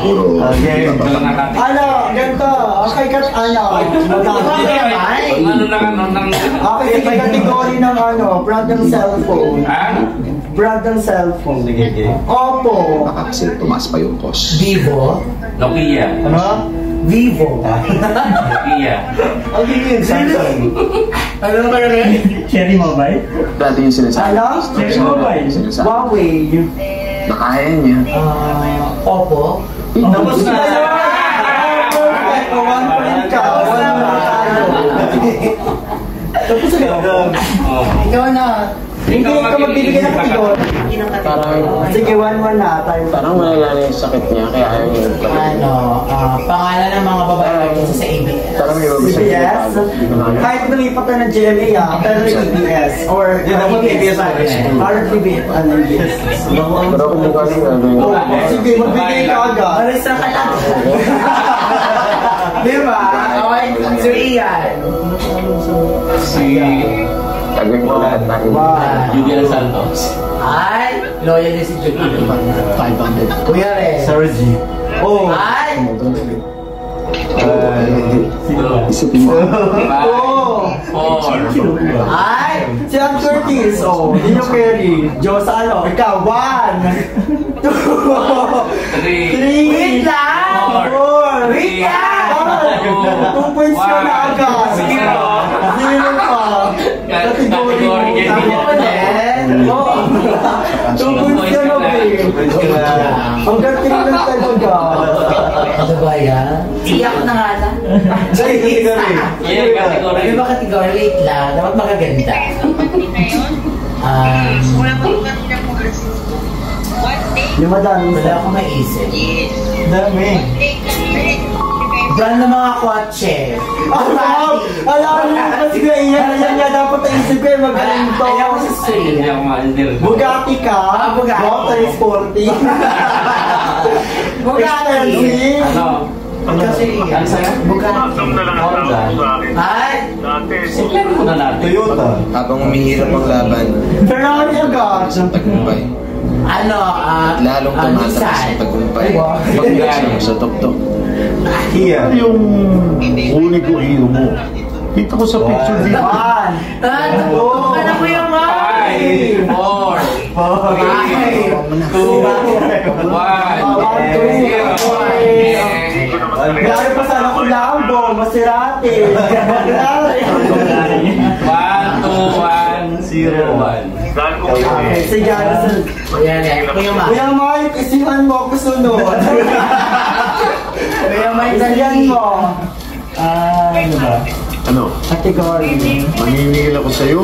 Puro. Okay. Ano, ganito. Okay, okay, sige, kategory ng brand ng cellphone. Brand ng cellphone. Oppo. Baka kasi tumaas pa yung cost. Vivo. Nokia. Ano? Vivo. Nokia. Okay, Samsung. Ano ba rin? Cherry Mobile? Dati yung sinasabi. Ano? Cherry Mobile. Huawei. Nakaya niya. Oppo. Tapos na. One point ka. Tapos na. Ikaw na. Hindi ka magbibigay ng kategorya. Sige, 1-1 na tayo. Parang malala yung sakit niya, kaya ayaw niya. Pangalan ng mga babae sa ABS. Parang may babae ABS? Kahit lumipat na ng GMA pero ABS. Or ABS. Parang ABS. Pero kung mukha niya, sige, magbigay ka agad. Marisa ka lang. Diba? Okay, so Ian. gagawin ko lahat na Julian Santos. Ay, loyal niya si Julian. 500. Kuya Ren. Sarji. Oh. Ay! Isipin mo. Ay! Si Ann Curtis. Oh, Nino Perry. Josalo. Ikaw. 1, 2, 3. Wait lang! 4. Wait lang! 2 points ka na agad. Zero pa. Category niya. Ako din. 2 points ka na, babe. Ang gating lang talaga. Ano ba yan? Iyak na nga lang. Ano ba kategory? Wait lang. Dapat magaganda. Yung madami. Wala akong maisip. Dami. Brand ng mga kotse. Alam mo kasi ko yan nga dapat naisip ko yung magaling to. Ayaw ko sa street. Bugatti ka. Bugatti. Motor sporty. Bugatti. Ano? Kasi Ano sa'yo? Bugatti. Honda. Ay! Simple mo na natin. Toyota. Habang umihirap ang laban, Ferrari agad. isang tagumpay. Ano? At lalong tumataas ang tagumpay. Pag-iwas sa tuktok. Kia. Yung huli ko iyo mo. Kita ko sa picture dito. 1. Ano ko yung mga? 5, 4, 3, 2, 1. Gari pa sana ko Lambo, Maserati. 1, 2, 1, 0, 1. Okay, sige. Ayan, ayan. Kuya Ma. Kuya Mike, isihan mo ako sunod. Kuya Mike, Isihan mo. Ano ba? Ano? Category. Maningil ako sa'yo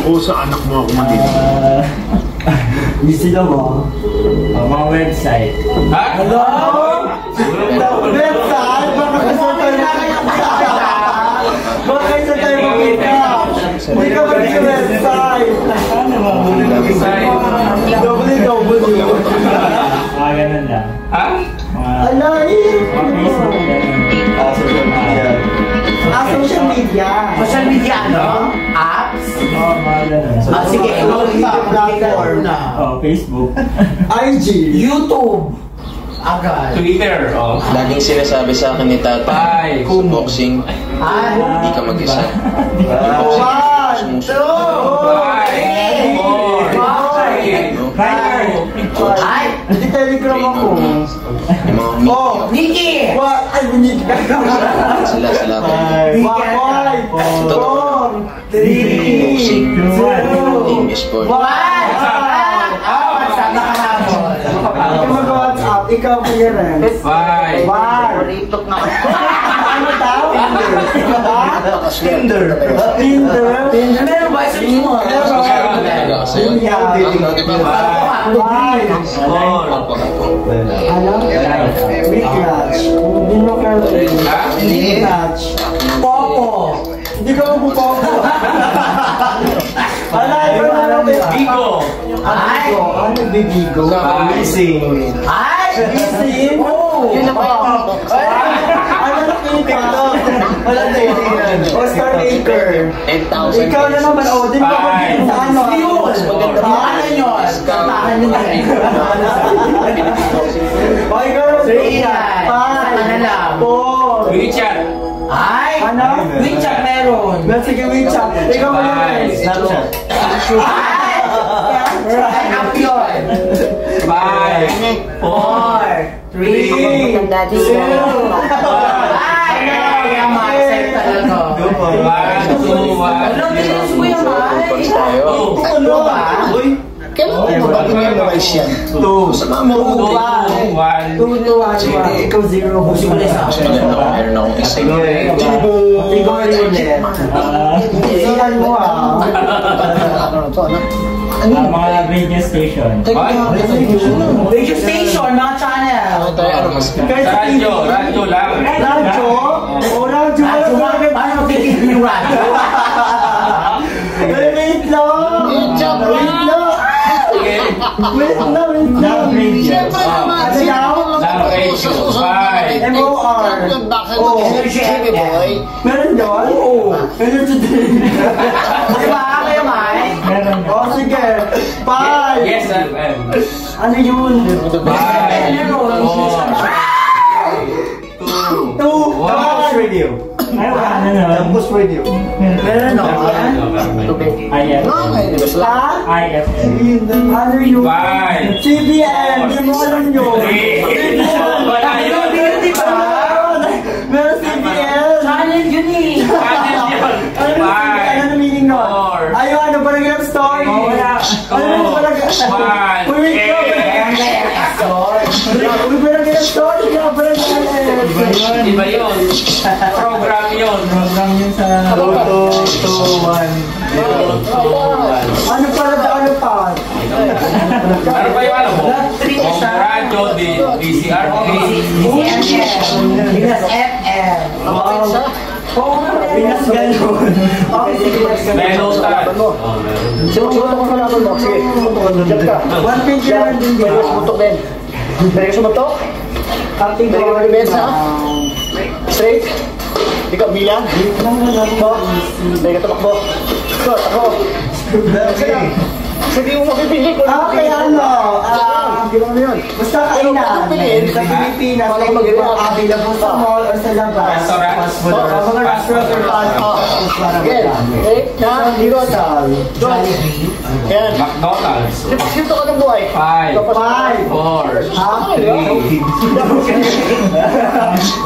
o sa anak mo ako maningil? Sila mo. Mga website. Ha? Hello? Website? Baka kasi tayo makita. Baka kasi tayo makita. Hindi ka ba sa website? Ano ba? www. Mga ganun lang. Ha? Alay! Mga Facebook. Social media. Social media. Social media, ano? Apps? Oo, mga ganun. Sige, platform. Facebook. IG. YouTube. Agad. Twitter. Oh. Laging sinasabi sa akin ni tatay, sa boxing, Ay! hindi ka mag-isa. 1, 2, 5, 4, Ay! Hindi telegram ako. Yung mga Oh! Nikki! What? Ay, binig ka. sila sa laban. 5, 4, 3, Boxing, 2, English sport. 1. Sama ka namin. Ikaw mag-WhatsApp, ikaw Kuya Ren. 5. 1. Ano daw? Tinder. Tinder? Meron ba? Search mo. Talaga kasi yun. Alam? Weak match. Hindi mo kayo. Weak match. Popo. Hindi ka magpupopo. Alay, ano Bigo. Ay! Ano bibigo? Missing. Ay! Bisin? Oh! Yun na ba? Ano nakita? Wala dahilan. Oscar Baker. 10,000 Ikaw na naman, oh, din ka ba sa ano? Yun! Ano yun? Kantahan nyo na rin. Okay, girl, 4, WeChat. Ay! Ano? WeChat meron. Sige, WeChat. Ikaw mo yun. Snapchat. Ay! Right up yun. 5, 4, 3, 2, ay! Kaya ma-accept talaga. 1, 2, 1. Ano, tinis mo yung Pag tayo. Ano ba? Kailan mo mag-memorize yan? 2, Sama mo. 1. 2, 2, 1, 1. Ikaw 0. Gusto ko na isa. Meron akong isa. Tigor yun eh. Isihan mo ah. Ano to, ano? Mga radio station. Radio station, mga channel. Radyo lang. Radyo? O radyo? Paano magiging yung radyo? Wait lang! Sige. Wait lang! Siyempre naman, Ano daw? Lang ratio. 5. MOR. Oh, Sige boy. Meron yun? Oo. Meron today. Diba? Kayo, Mike? Meron O sige. 5. Yes, FM. Ano yun? 5, 4, 2. 2, Campus Radio. Ay, wala na naman. Campus Radio. Meron, no? IF. Ha? IFM. Ano yun? 5, CBN. Di mo alam yun. Wala yun. Di ba? Meron CBN. Channel yun eh. Ano yung meaning nun? Four. Ayaw, ano ba nag story? Wala. Ano ba nag- One. Uy, wait lang. Uy, ba nag story? Kaya ba nag- Di ba yun? Program yun. Program yun sa... 2, 1. Ano pa ano pa? Ano pa yung alam mo? Kung radyo, DCR, Pinas FM. Pinas ganun. Okay, sige, Pinas ganun. Melotan. Sumutok ka na mo. Sige, sumutok. Diyan ka. One picture lang din Pwede sumutok din. Pwede sumutok? Cutting Pwede ka depensa? Straight? Hindi ka bilang? Takbo? Pwede ka tumakbo? Go, takbo. Hindi mo mapipili kung Okay, ano? Hindi mo yun. Basta kainan. Sa Pilipinas, Paano ay ka magawa? available sa mall or sa labas. Restaurant. Fast food. Mga restaurant or fast food. Again. Okay, na, dito. Jollibee. Yan. McDonald's. Dito ka ng buhay. 5, Tapos 4, 3.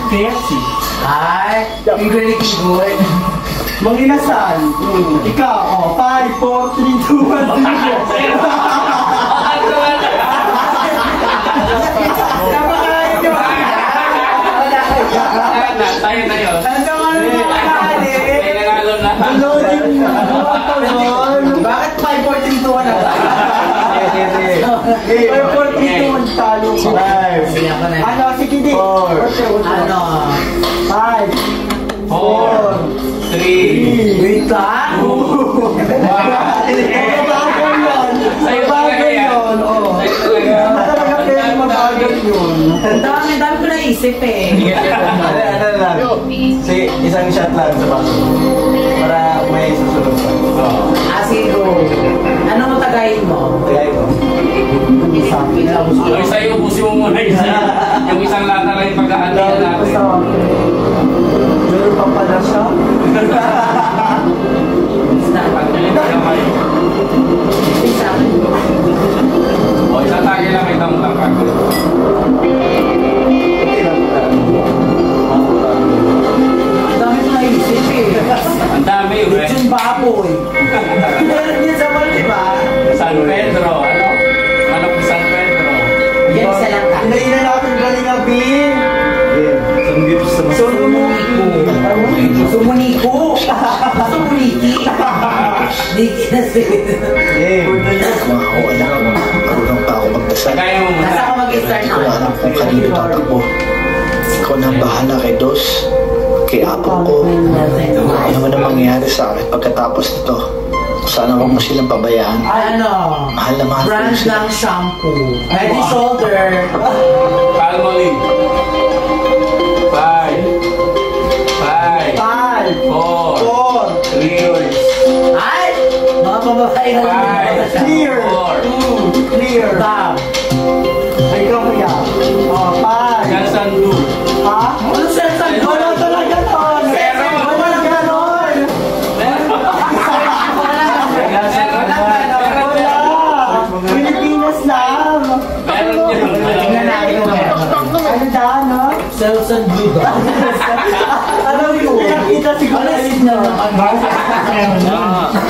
KFC. Ay, really good. Manginasal. Ikaw, 5, 4, 3, 2, 1, 0. Tayo na yun. Ano nga naman makakali? May nanalo na. Bakit 5, 4, 3, 2, 1 na ba? 5, 4, 3, 2, 1, talo ko. Ano, sige di. Ano? 5, 4, 3. Wait lang. Mabagal yun. Sa'yo Mabagal talaga yan. yun. Sa'yo talaga. Talaga kaya mabagal yun. Ang dami ko naisip eh. Ano lang. Sige, isang shot lang sa baso. Para may susunod pa. Asigo. Ano mo tagayin mo? Kaya ito. Sabi lang. Yung sa'yo, ubusin mo muna yung sa'yo. Yung isang lata lang yung pagkahandihan natin. Meron pa pala siya. Pagkalit ka naman. O, isang tagi lang itang langkag. Ang dami ko naisip eh. Ang dami yun eh. Yung baboy. Meron din sa mall, di ba? San Pedro, ano? Manok ni San Pedro. Yan isa lang ka. Hindi na natin galing gabi. Sumuniko. Sumuniko. Sumuniki. Diki na sila. Wala ko. Marunong pa ako magdasal. Kaya mo muna. Nasa ako mag-start Hindi ko na. alam kung kanino tatakbo. Ikaw na ang bahala kay Dos, kay Apo ko. Ano man ang mangyayari sa akin pagkatapos nito. Sana huwag mo silang pabayaan. Ano? Mahal na mahal ko Brand sila. ng shampoo. Head and shoulder. Palmolive. 5, 5, 4, 3, Ay! Mga babae na lang. 5, Clear. 4. Clear. Stop. Ikaw kuya. 5. Sandu. Ha? Ano sa Sandu? Wala talaga nun! Wala ganon! Wala! Pilipinas lang! Meron yun. Tingnan natin kung meron. Ano daan, no? Selson Blue. Ano yung pinakita siguro na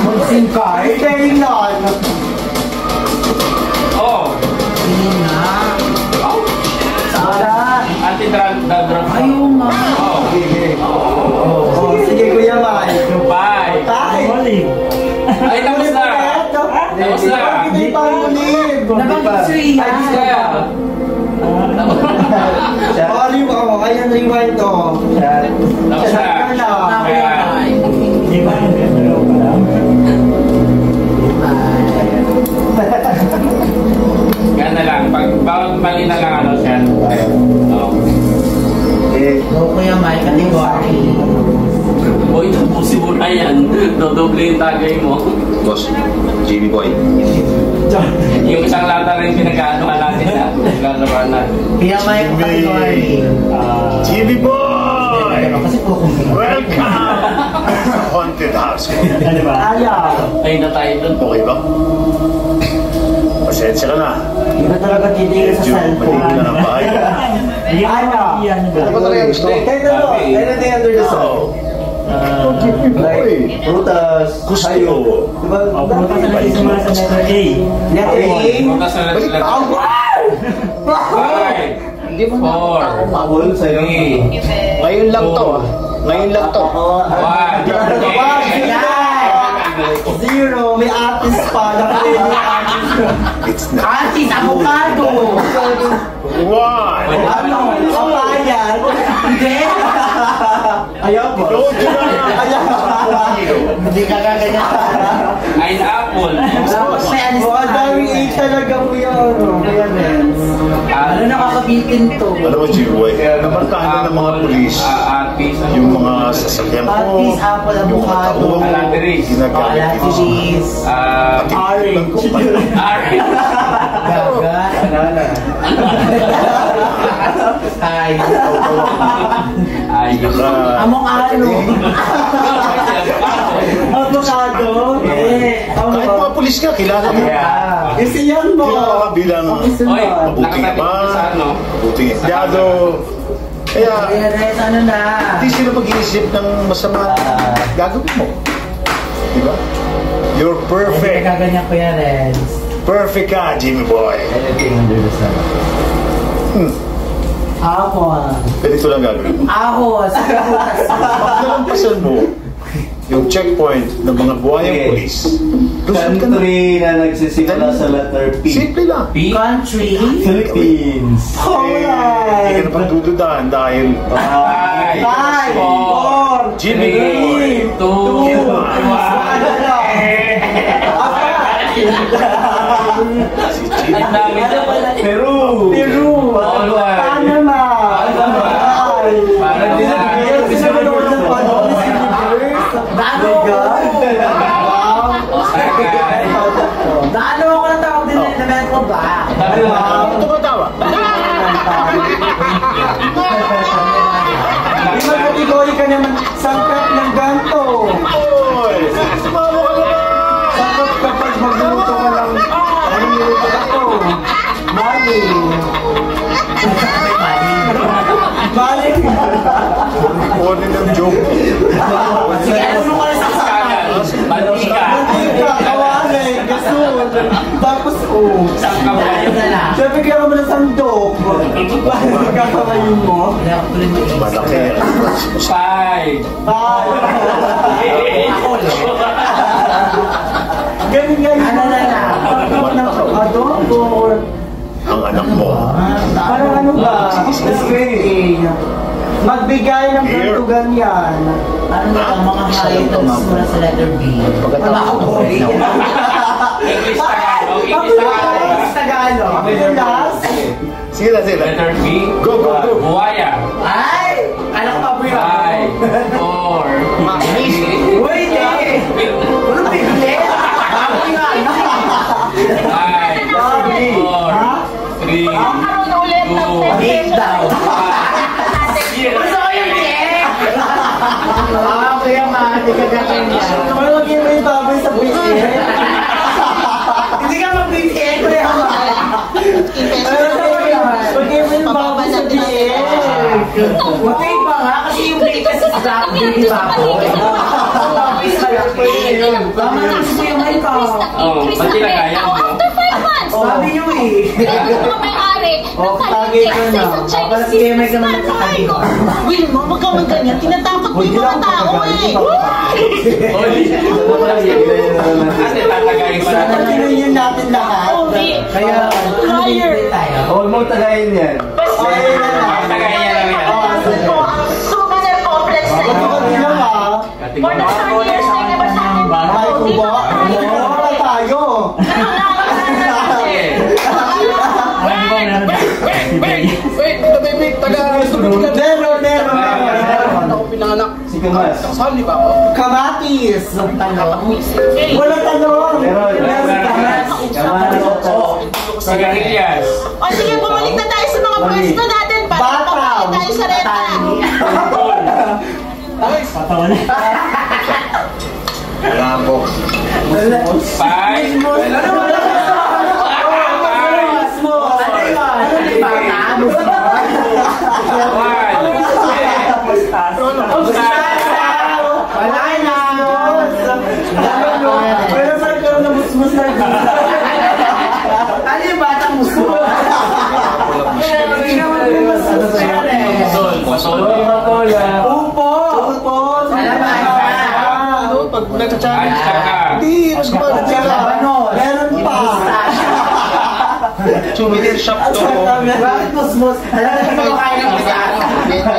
Mag-SIM card. ay paying nun. Oh. Hindi nga. Wala. Anti-drug. Ayaw nga. Oh. Oh, sige Kuya Mai. Bye. Tay! Ay, tapos na. Tapos na. Bakit hindi pa ulib? Nabanggit si Rian. Yeah. Bali mo ako, ayan rewind to. Tapos na. Ano na? Ayan. Di ba? Dalawa pa lang. Yan na lang. Pag mali na lang ano siya. Oh. No, Kuya Mike, category. Boy, tapusin mo na yan. Dodoble yung tagay mo. Boss, Jimmy Boy. Yung isang lata rin pinag-ano ka natin na. Lalaroan natin. Kuya Mike, category. Jimmy Boy! Kasi kukumpin. Welcome! Haunted house. Ano ba? Ayaw. Ay, na tayo dun. Okay ba? Pasensya ka na. Hindi ko talaga titigil sa Medyo cellphone. maliit na ng bahay. Hindi ka yan. Ano ba talaga gusto? Kahit ano, anything under the sun. Like, prutas, Gusto. hayo. Diba? O, pumunta sa natin sa letter A. Letter A. Punta sa let's Five. Hindi mo Four. Bawal sa'yo. Three. Ngayon lang to. Ngayon lang to. One. Zero. May artist pa. It's not Auntie, avocado. one. Ano? Kapayan? Hindi. Ayaw po. Don't do that. Ayaw. Hindi ka gaganyan. Pineapple. Tapos may anis Mga daming A talaga po yan. Kaya Nens. Ano nakakabitin to? Alam mo, Jimmy Boy, namarkahan na ng mga pulis Artis. yung mga sasakyan ko, Artist, apple, yung mga avocado. taong Alateris. ginagamit ko sa Alateris. patipulan ko pa. Aris. Gaga. Ay. Ayos. Among ano? Avocado? Kahit mga pulis ka, kilala mo. Kasi yan mo. Kilala ka bilang Oy, mabuting nakatabi ama, ko sa ano. mabuting empleyado. Kaya, Kaya Res, ano na? hindi sila mag-iisip ng masama gagawin mo. Diba? You're Hindi perfect. ka gaganyan Kuya Res. Perfect ka, Jimmy Boy. Apple. Ganito lang gagawin mo. Ahos. Pag nalampasan mo yung checkpoint ng mga buhayang pulis, lusot ka na. Country na nagsisimula sa letter P. Simple lang. Country. Philippines. Hindi ka na pagdududahan dahil Five. Four. Jimmy Three. Boy. Two. Si Jimmy Ang dami na pala. Peru. Peru. Panama. Parang Yes, sinunod ng Panama. Dano ako. Dano ako ng tawag din na metro ba? Ano tumatawa? Di ba kategory ka naman sangkap ng ganto? Boy! Sumama ka naman! Sangkap kapag magluluto ka lang. Anong niluto ka to? Mali. Mali. Kunin ng joke. Sige, ano mo ka sa kagal. Mantika. Mantika, kawali, gasol. Tapos, Isang kabayo. sabi ka naman ng sandok. Bakit kakamayin mo? Malaki. Five. Ganun nga yun. Ano na lang? Adobo or Ang anak mo. parang ano ba? Spray. Magbigay ng gantugan yan. Ano na lang mga items mula sa letter B? Wala ako boy. English Tagalog. English English Tagalog. Tagalog. Yung last. Sige na, sige na. Letter B. Go, go, go. Buhaya. Ay! Ano ka ba yun? Five. Four. Three. Uy, hindi! Ano bigli? Ako yan! Five. Four. Three. Two. Deep down. One. Matay pa nga kasi yung latest is that baby bago. Tama na kasi yung mic ka. Pati na kaya mo. After 5 months. Sabi nyo eh. Kaya ko may-ari. Tagay ka na. Para si Emay ka naman kakagin. Will mo, wag ka ganyan. Tinatakot mo yung mga tao eh. Ate, tatagayin pa Sana natin. tinuyin natin lahat. Kaya, Liar. Huwag mo tagayin yan. Tatagayin niya lang yan. Souvenir complex sa Ito inyo. ka din lang ha. For the 30 years na iba sa akin. Ay, kung ba? Wala tayo. Wait, baby, Meron. Ako pinanganak. Sige, mas. Kasal, di ba ako? Kamatis. Wala tanong. Meron. Sigarilyas. O sige, bumalik na tayo sa mga pwesto natin para pamalit tayo sa renta. Patawa na. Wala po. Five. Wala na. Pero saan ka na musmus na dito? Ano yung batang musmus? Upo. Pag nagka-challenge ka. At saka. Hindi, mas gumagod sila. Meron pa. Souvenir shop to. Bakit musmus? Alam mo kung kumakain ng isa?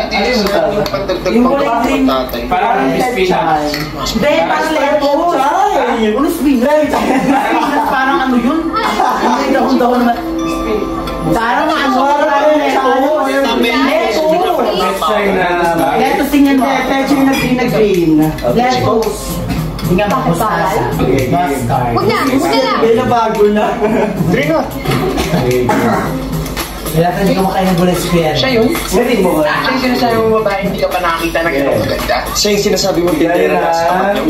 Yung pagdagdag pang kapatid tatay. Parang spinach. Hindi, parang lettuce. Ano spinach? Parang ano yun? Hindi, dahon naman. Parang ano? Parang lettuce. Lettuce din yan. Lettuce yung nag-green. Lettuce. Hindi nga mustasa. Mustard. Huwag na. May nabago na. Drink na. wala ka hindi kumakain ng gulay square. Siya yun? Sweating mo ka. Siya yung sinasabi mo babae, hindi ka pa nakakita na gano'ng maganda. Siya yung sinasabi mo tindera na sa kapag niyo.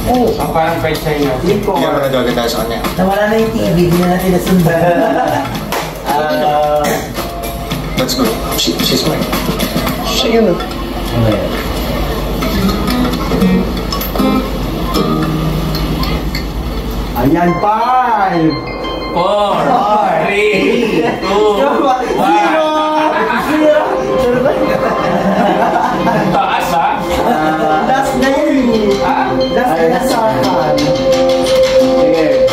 Oh, ang parang pet China. Hindi ka pa nagaganda sa kanya. Nawala na yung TV, hindi na natin nasundan. That's good. She's mine. Siya yun. Ayan, 5. 4, 3, 2, 1. Taas ba? Last na yun. Last na sa akin. Sige.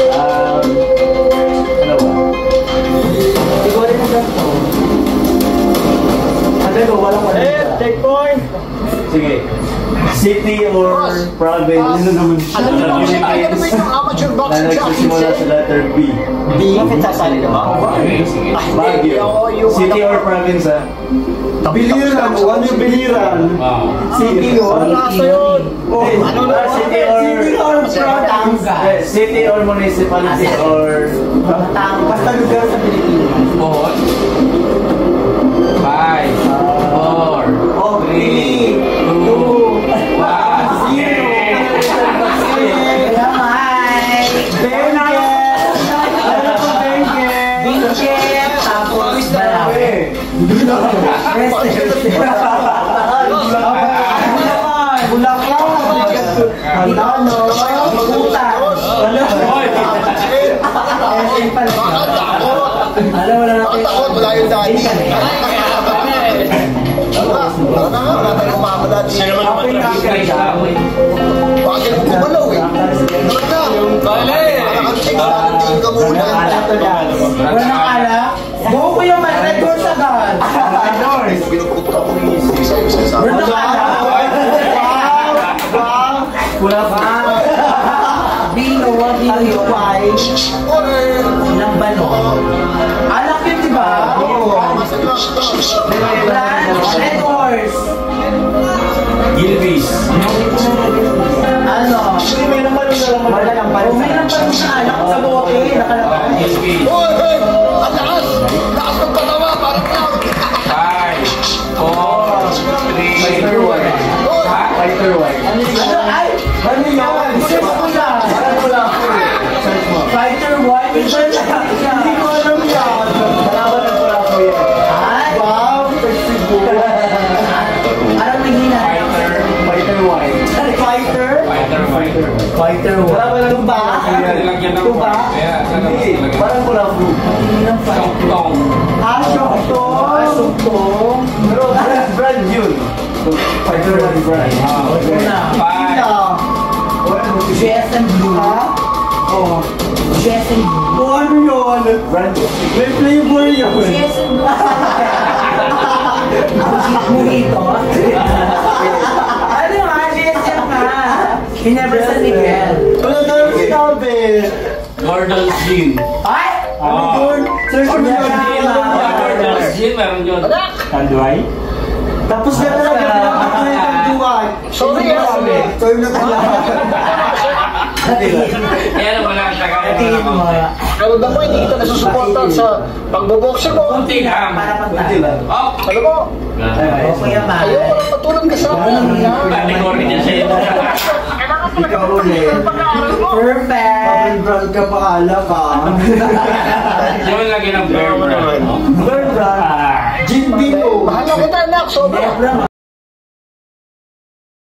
Ano ba? Ikaw rin ang ganito. Ano, walang wala. Checkpoint! Sige. City or province? Ano naman siya? Alam niyo ba, Philippines. ay, ano ba yung amateur Na boxing nagsisimula sa letter B. B. Bakit sasali na ba? Baguio. City or province ah? Biliran. Ano yung biliran? City or? Ano na? City or Batangas. City or municipality or... Batangas. Basta lugar sa Pilipinas. 4, 5, 4, 3, 2, 1. Alam mo na natin. Takot, wala yung daddy. Wala na nga, wala tayong mamamala. Baka ganun kumalaw eh. Wala na. Parang chicks, nakatingin ka muna. Walang alak. Buo ko yung Red Doors agad. Binukutok ako ng isip sa'yo sa sabi. Walang alak. Wala pa. Bino, bino, wine. Ng balon. Alak yun, di ba? Red Doors. Gilbis. Ano? May naman wala lang pa. May lang pa rin sa alak sa bote. Nakalabas. Gilbis. Hoy, hoy! Ang lakas! Lakas ng patawa, parang clown! 5, 4, 3, Fighter white. Fighter white. Ano? Ay! Ano yun? Search ko lang. Search mo. Fighter White. Hindi ko alam yan. Malaban ng pula ko yan. Ay! Wow! Anong tingin na? Fighter white. Fighter? Fighter. Wala ba lang ba? Lagyan ng Tuba? Hindi, parang pula fruit. Tong. Syokdong. Pero brand yun. Fighter white brand. GSM Blue. Oh. GSM Blue. Ano yun? Brand May flavor yun. GSM Blue. Mojito. Ano nga? GSM nga. He never said Miguel. Wala na yung sinabi. Gordon's Gin. Ay! Search mo yun. Gordon's Gin, meron yun. Tanduay? Tapos na talaga pinapakita yung duwan. Sorry, Sorry na pala. Yan ang walang taga. Tingin mo. Pero damo, hindi kita nasusuportan sa pagboboxer mo. Kunti lang. Para Kunti lang. Oh! Alam mo, O Kuya Man. ayaw ko lang matulog ka sa akin. Category niya sa'yo. Kailangan ko Ikaw ulit. pag-aaral mo. Perfect. Pabel brand ka pa ala ka. Yung lagi ng bear brand. Bird brand. Gin Bino. Mahal na kita, anak. Sobra.